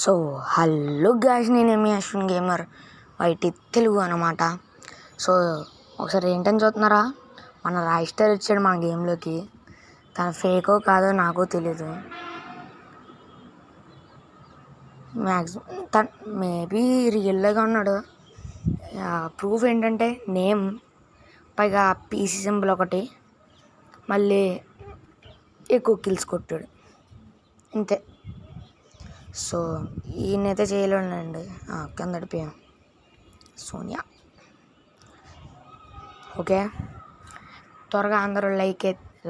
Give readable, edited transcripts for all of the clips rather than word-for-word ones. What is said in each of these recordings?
So hello guys, నేను మీ Ashwin gamer YT Telugu అనమాట. So ఒకసారి ఏంటని చూస్తున్నారా, మన రాయిస్టర్ వచ్చాడు మన గేమ్లోకి. తన ఫేకో కాదో నాకు తెలీదు. మ్యాక్సిమం మేబీ రియల్గా ఉన్నాడు. ప్రూఫ్ ఏంటంటే నేమ్, పైగా పీసీ సింబల్ ఒకటి, మళ్ళీ ఎక్కువ కిల్స్ కొట్టాడు, ఇంతే. సో ఈయనైతే చేయలేండి. కిందటి పిఎం సోనియా. ఓకే, త్వరగా అందరూ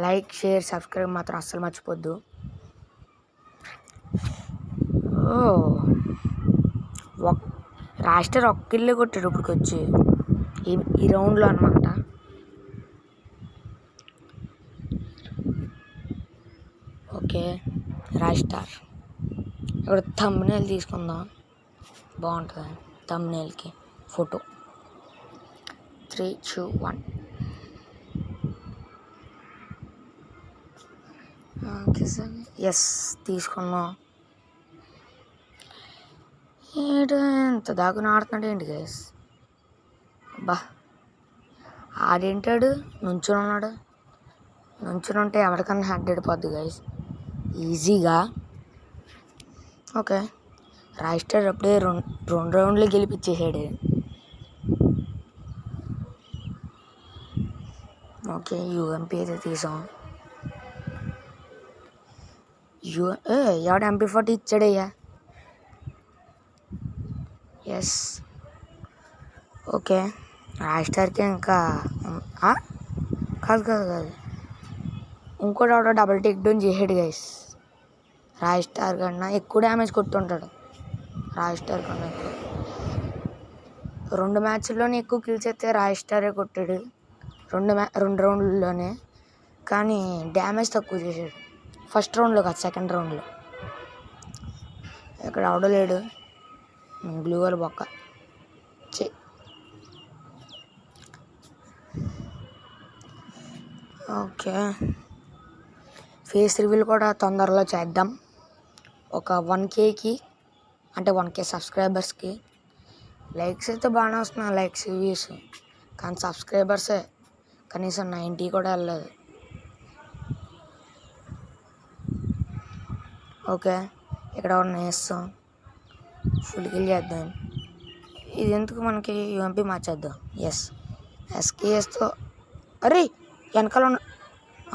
లైక్ షేర్ సబ్స్క్రైబ్ మాత్రం అస్సలు మర్చిపోద్దు. రాస్టర్ ఒక్క కిల్లే కొట్టాడు ఇప్పటికి వచ్చి ఈ రౌండ్లో అనమాట. ఓకే, రాస్టార్ ఇక్కడ థంబ్నెయిల్ తీసుకుందాం, బాగుంటుంది థంబ్నెయిల్కి ఫోటో. 3, 2, 1. ఓకే సార్, ఎస్ తీసుకున్నాం. ఏంటి ఎంత దాకుని ఆడుతున్నాడు ఏంటి గైస్? అబ్బా, ఆడేంటాడు నుంచుని ఉన్నాడు. నుంచుని ఉంటే ఎవరికన్నా హెడ్ పడిపోద్ది గైస్ ఈజీగా. ఓకే, రాయిస్టర్ అప్పుడే రెండు రౌండ్లు గెలిపించేసాడు. ఓకే, యూఎంపీ అయితే తీసాం. ఎవడ MP40 ఇచ్చాడయ్యా? ఎస్. ఓకే, రాయిస్టర్కి ఇంకా కాదు ఇంకోటి ఎవడో డబుల్ టేక్ డౌన్ చేసాడు గైస్. రాయిస్టార్ కన్నా ఎక్కువ డ్యామేజ్ కొట్టుంటాడు. రాయిస్టార్ కన్నా ఎక్కువ 2 మ్యాచ్ల్లోనే ఎక్కువ కిల్స్ అయితే రాయిస్టారే కొట్టాడు, 2 రౌండ్లలోనే. కానీ డ్యామేజ్ తక్కువ చేశాడు ఫస్ట్ రౌండ్లో కాదు, సెకండ్ రౌండ్లో. ఇక్కడ అవడలేడు బ్లూ వాళ్ళ బొక్క. ఓకే, ఫేస్ రివీల్ కూడా తొందరలో చేద్దాం. ఒక 1Kకి, అంటే 1K సబ్స్క్రైబర్స్కి. లైక్స్ అయితే బాగానే వస్తున్నాయి, లైక్స్ వ్యూస్, కానీ సబ్స్క్రైబర్సే కనీసం 90 కూడా వెళ్ళలేదు. ఓకే, ఇక్కడ వేస్తాం, ఫుల్ కిల్ చేద్దాం. ఇది ఎందుకు మనకి యూఎంపీ మార్చేద్దాం. ఎస్కే వేస్తూ, అరే వెనకాల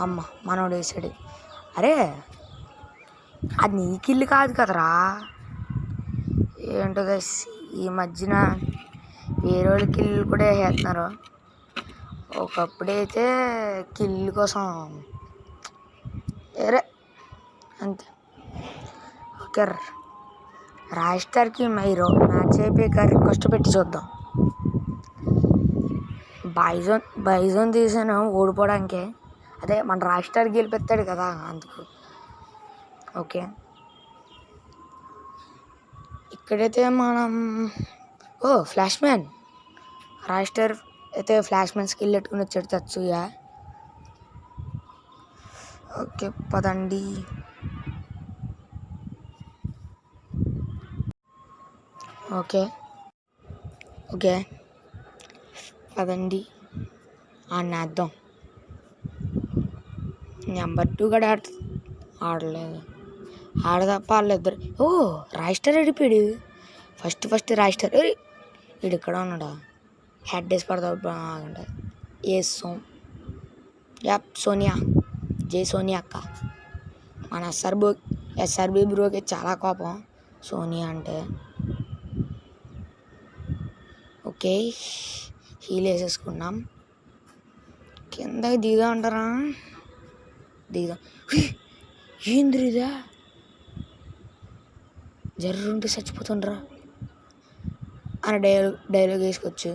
అమ్మ మనోడు వేసాడు. అరే అది నీ కిల్లు కాదు కదరా. ఏంటో గైస్, ఈ మధ్యన వేరే వాళ్ళ కిల్లు కూడా వేస్తున్నారు. ఒకప్పుడైతే కిల్లు కోసం వేరే అంతే. ఓకే, రాయిస్టార్కి మ్యాచ్ అయిపోయాక రిక్వెస్ట్ పెట్టి చూద్దాం. బైజోన్ తీసాను ఓడిపోవడానికి, అదే మన రాయిస్టార్ గెలిపెత్తాడు కదా అందుకు. ఓకే, ఇక్కడైతే మనం ఫ్లాష్ మ్యాన్, రాయిస్టర్ అయితే ఫ్లాష్ మ్యాన్ స్కిల్ పెట్టుకుని వచ్చాడు తచ్చుగా. ఓకే పదండి. ఓకే పదండి ఆడేద్దాం. నెంబర్ 2 కూడా ఆడలేదు, ఆడదప్ప వాళ్ళిద్దరు. రాయిస్టర్ అడిపాడు ఫస్ట్ రాయిస్టర్. వీడు ఇక్కడ ఉన్నాడా? హెడ్ వేసి పడతా బాగుంటుంది. సోనియా, జై సోనియా అక్క. మన ఎస్ఆర్బి బ్రోకి చాలా కోపం సోనియా అంటే. ఓకే, హీల్ వేసేసుకున్నాం. కిందకి దిగా అంటారా? దిగా ఏంద్రిదా జర్రుంటే చచ్చిపోతుండ్రా అని డైలాగ్ వేసుకోవచ్చు.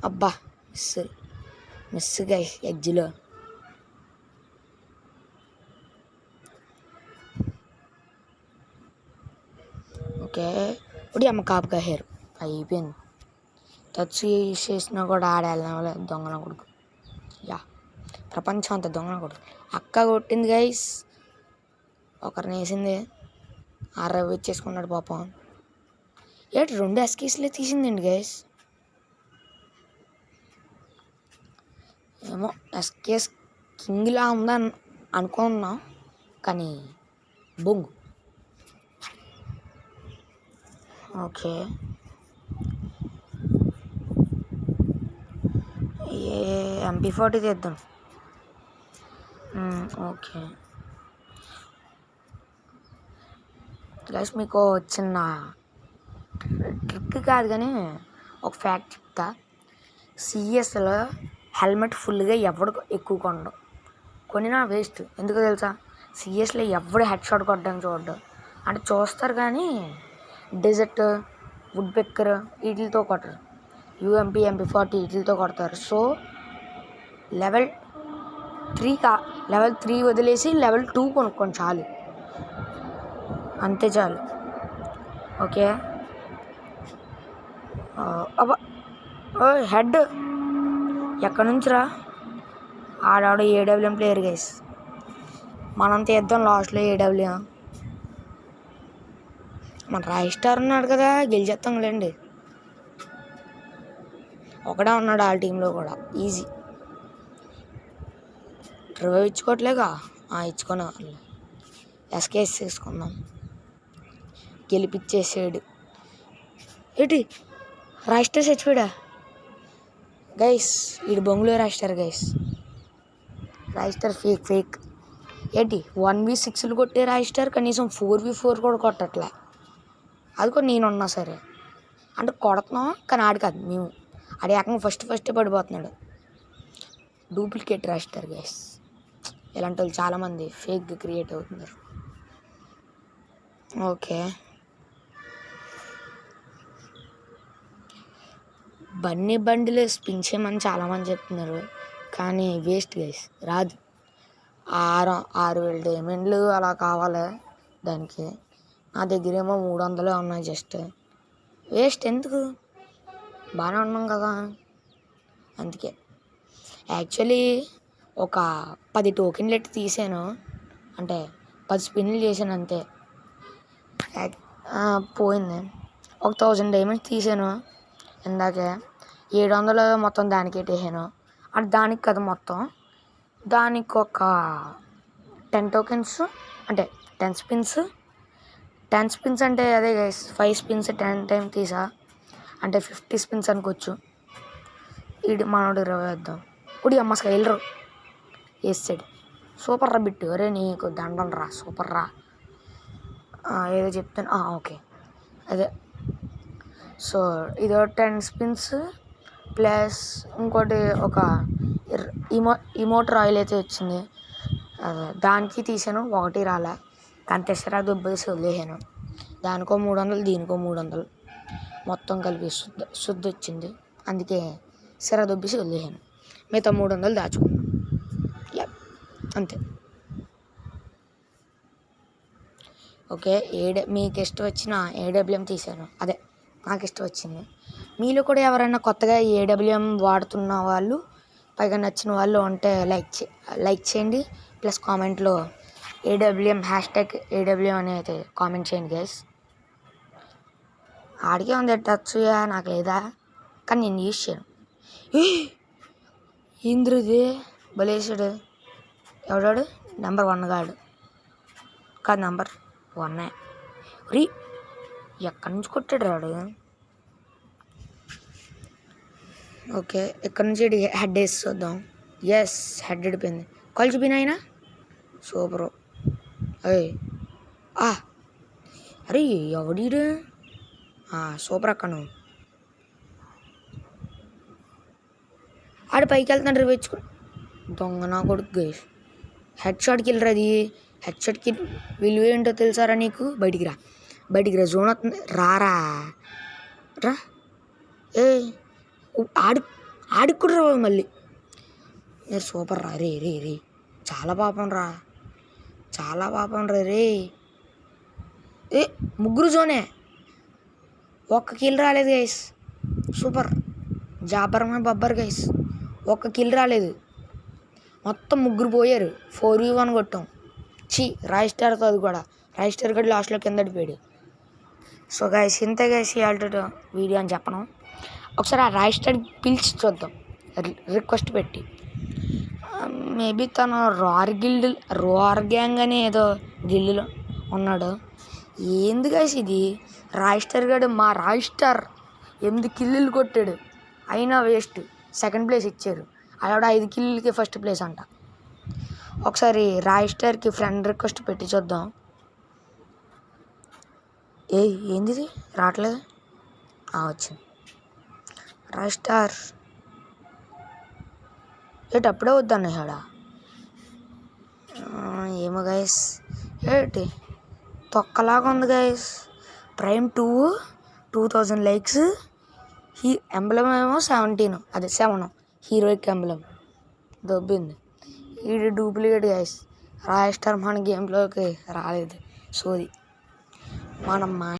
అబ్బా మిస్ గైస్ ఎగ్జిలో. ఓకే, ఇప్పుడు అమ్మ కాపుగా హెయిర్ అయిపోయింది. టచ్ చేసినా కూడా ఆడేళ్ళ దొంగన కొడుకు. ప్రపంచం అంత దొంగన కొడుకు. అక్క కొట్టింది గైస్, ఒకరిని వేసింది, 60 ఇచ్చేసుకున్నాడు పాపం. ఏంటి 2 ఎస్కేస్లే తీసిందండి గైస్. ఏమో ఎస్కేస్ కింగ్లా ఉందని అనుకున్నాం కానీ బొంగు. ఓకే MP40 తీద్దాం. ఓకే గైస్, మీకు చిన్న ట్రిక్ కాదు కానీ ఒక ఫ్యాక్ట్ చెప్తా. సిఎస్లో హెల్మెట్ ఫుల్గా ఎవడు ఎక్కువ కొనినా వేస్ట్. ఎందుకు తెలుసా? సిఎస్లో ఎవడు హెడ్ షాట్ కొట్టడానికి చూడ్డు, అంటే చూస్తారు కానీ డెజర్ట్, వుడ్ పెక్కర్ వీటితో కొట్టరు. UMP, MP40 వీటితో కొడతారు. సో లెవెల్ 3 వదిలేసి లెవెల్ 2 కొనుక్కోండి చాలు, అంతే చాలు. ఓకే అబ్బా హెడ్ ఎక్కడి నుంచిరా? ఆడాడు AWM ప్లేయర్ గైస్. మనం తీద్దాం లాస్ట్లో AWM. మన రాయ్ స్టార్ ఉన్నాడు కదా, గెలిచేస్తాంలేండి. ఒకడే ఉన్నాడు ఆ టీంలో కూడా, ఈజీ. రివైవ్ ఇచ్చుకోవట్లేగా, ఇచ్చుకొని వాళ్ళు ఎస్కేస్ చేసుకుందాం. గెలిపించేసాడు. ఏంటి రాయ్ స్టార్ చచ్చిపోయాడా గైస్? వీడు బొంగులో Roy star guys. Roy star fake. ఏంటి 1v6లు కొట్టే రాయ్ స్టార్ కనీసం 4v4 కూడా కొట్టట్లే. అది కూడా నేనున్నా సరే, అంటే కొడుతున్నాం కానీ ఆడి కాదు మేము. ఆడి ఏకంగా ఫస్ట్ పడిపోతున్నాడు. Duplicate Roy star guys. ఇలాంటి వాళ్ళు చాలామంది ఫేక్గా క్రియేట్ అవుతున్నారు. ఓకే బండిలో స్పిన్ చేయమని చాలామంది చెప్తున్నారు కానీ వేస్ట్ గైస్, రాదు. 6,000 డైమండ్లు అలా కావాలి దానికి. నా దగ్గర ఏమో 300 ఉన్నాయి. జస్ట్ వేస్ట్ ఎందుకు, బాగానే ఉన్నాం కదా. అందుకే యాక్చువల్లీ ఒక 10 టోకెన్లు ఎట్టి తీసాను, అంటే 10 స్పిన్లు చేశాను అంతే. పోయింది. ఒక 1000 డైమండ్స్ తీసాను ఇందాకే. 700 మొత్తం దానికి ఎట్టేసాను. అంటే దానికి కదా మొత్తం, దానికి ఒక 10 టోకెన్స్ అంటే 10 స్పిన్స్. 10 స్పిన్స్ అంటే అదే గైస్, 5 స్పిన్స్ 10 టైం తీసా అంటే 50 స్పిన్స్ అనుకోవచ్చు. మనోడు 20 వేద్దాం. అమ్మ స్కైలరు వేసాడు. సూపర్ రా బిట్టు, అరే నీకు దండం రా, సూపర్ రా. ఏదో చెప్తాను. ఓకే అదే. సో ఇదో 10 స్పిన్స్ ప్లస్ ఇంకోటి ఒక ఇమోట్ రాయల్ అయితే వచ్చింది, దానికి తీసాను. 1 రాలే కానీ తెసరా దుబ్బేసి వదిలేసాను. దానికో 300, దీనికో 300 మొత్తం కలిపి శుద్ధ వచ్చింది. అందుకే సిరా దుబ్బేసి వదిలేసాను. మిగతా 300 దాచుకున్నాను. అంతే. ఓకే మీకు ఇష్టం వచ్చిన AWM తీసాను, అదే నాకు ఇష్టం వచ్చింది. మీలో కూడా ఎవరైనా కొత్తగా AWM వాడుతున్న వాళ్ళు, పైగా నచ్చిన వాళ్ళు ఉంటే లైక్ చేయండి. ప్లస్ కామెంట్లో AWM #AWM అని అయితే కామెంట్ చేయండి గైస్. ఆడికే ఉంది టచ్, నాకు లేదా, కానీ నేను యూజ్ చేయను. ఇంద్రుది బలేసాడు. ఎవడాడు? నెంబర్ 1 గాడు కాదు, నెంబర్ 1. రీ ఎక్కడి నుంచి కొట్టాడు రాడు? ఓకే ఎక్కడి నుంచి హెడ్ వేసి చూద్దాం. Yes, head అడిపోయింది. కాల్ చూపిన అయినా సూపరు. అరే ఎవడీడు? సూపర్ అక్క. నువ్వు ఆడు పైకి వెళ్తున్నాడు, రివేచ్చుకో. దొంగ నా కొడుకు గైస్. హెడ్ షాట్ కిల్లర్ అది. హెడ్ షాట్ కిల్ విలువ ఏంటో తెలుసారా నీకు? బయటికి రా. జోన్ అవుతుంది, రా. ఆడికి కూడా రా మళ్ళీ. మీరు సూపర్ రా. రే చాలా పాపం రా రే. ముగ్గురు జోనే, ఒక్క కిల్ రాలేదు గైస్. సూపర్ జాబర్మే బబ్బర్ గైస్. ఒక్క కిల్ రాలేదు, మొత్తం ముగ్గురు పోయారు. 4v1 కొట్టాం. రాయ్ స్టార్తో, అది కూడా రాయ్ స్టార్ గడి లాస్ట్లో కింద పడిపోయాడు. సో గైస్ ఇంతే గైస్ ఇవాళ వీడియో అని చెప్పను. ఒకసారి ఆ రాయిస్టర్ పిలిచి చూద్దాం రిక్వెస్ట్ పెట్టి. మేబీ తను రోర్ గ్యాంగ్ అని ఏదో గిల్లులో ఉన్నాడు. ఏంది గైస్ ఇది? రాయిస్టర్ గడు మా రాయిస్టర్ 8 కిల్లులు కొట్టాడు, అయినా వేస్ట్. సెకండ్ ప్లేస్ ఇచ్చారు. ఆవిడ 5 కిల్లులకి ఫస్ట్ ప్లేస్ అంట. ఒకసారి రాయిస్టర్కి ఫ్రెండ్ రిక్వెస్ట్ పెట్టి చూద్దాం. ఏంది ఇది రావట్లేదు? వచ్చింది. రాయిస్టార్ అప్పుడే వద్దన్నాడా? ఏమో గైస్, ఏంటి తొక్కలాగా ఉంది గైస్. ప్రైమ్ 2000 లైక్స్, ఎంబ్లం ఏమో 17, అదే 7 హీరోయిక్ ఎంబ్లం దొబ్బింది. ఇది డూప్లికేట్ గైస్. రాయిస్టార్ మన గేమ్లోకి రాలేదు. సోది మనం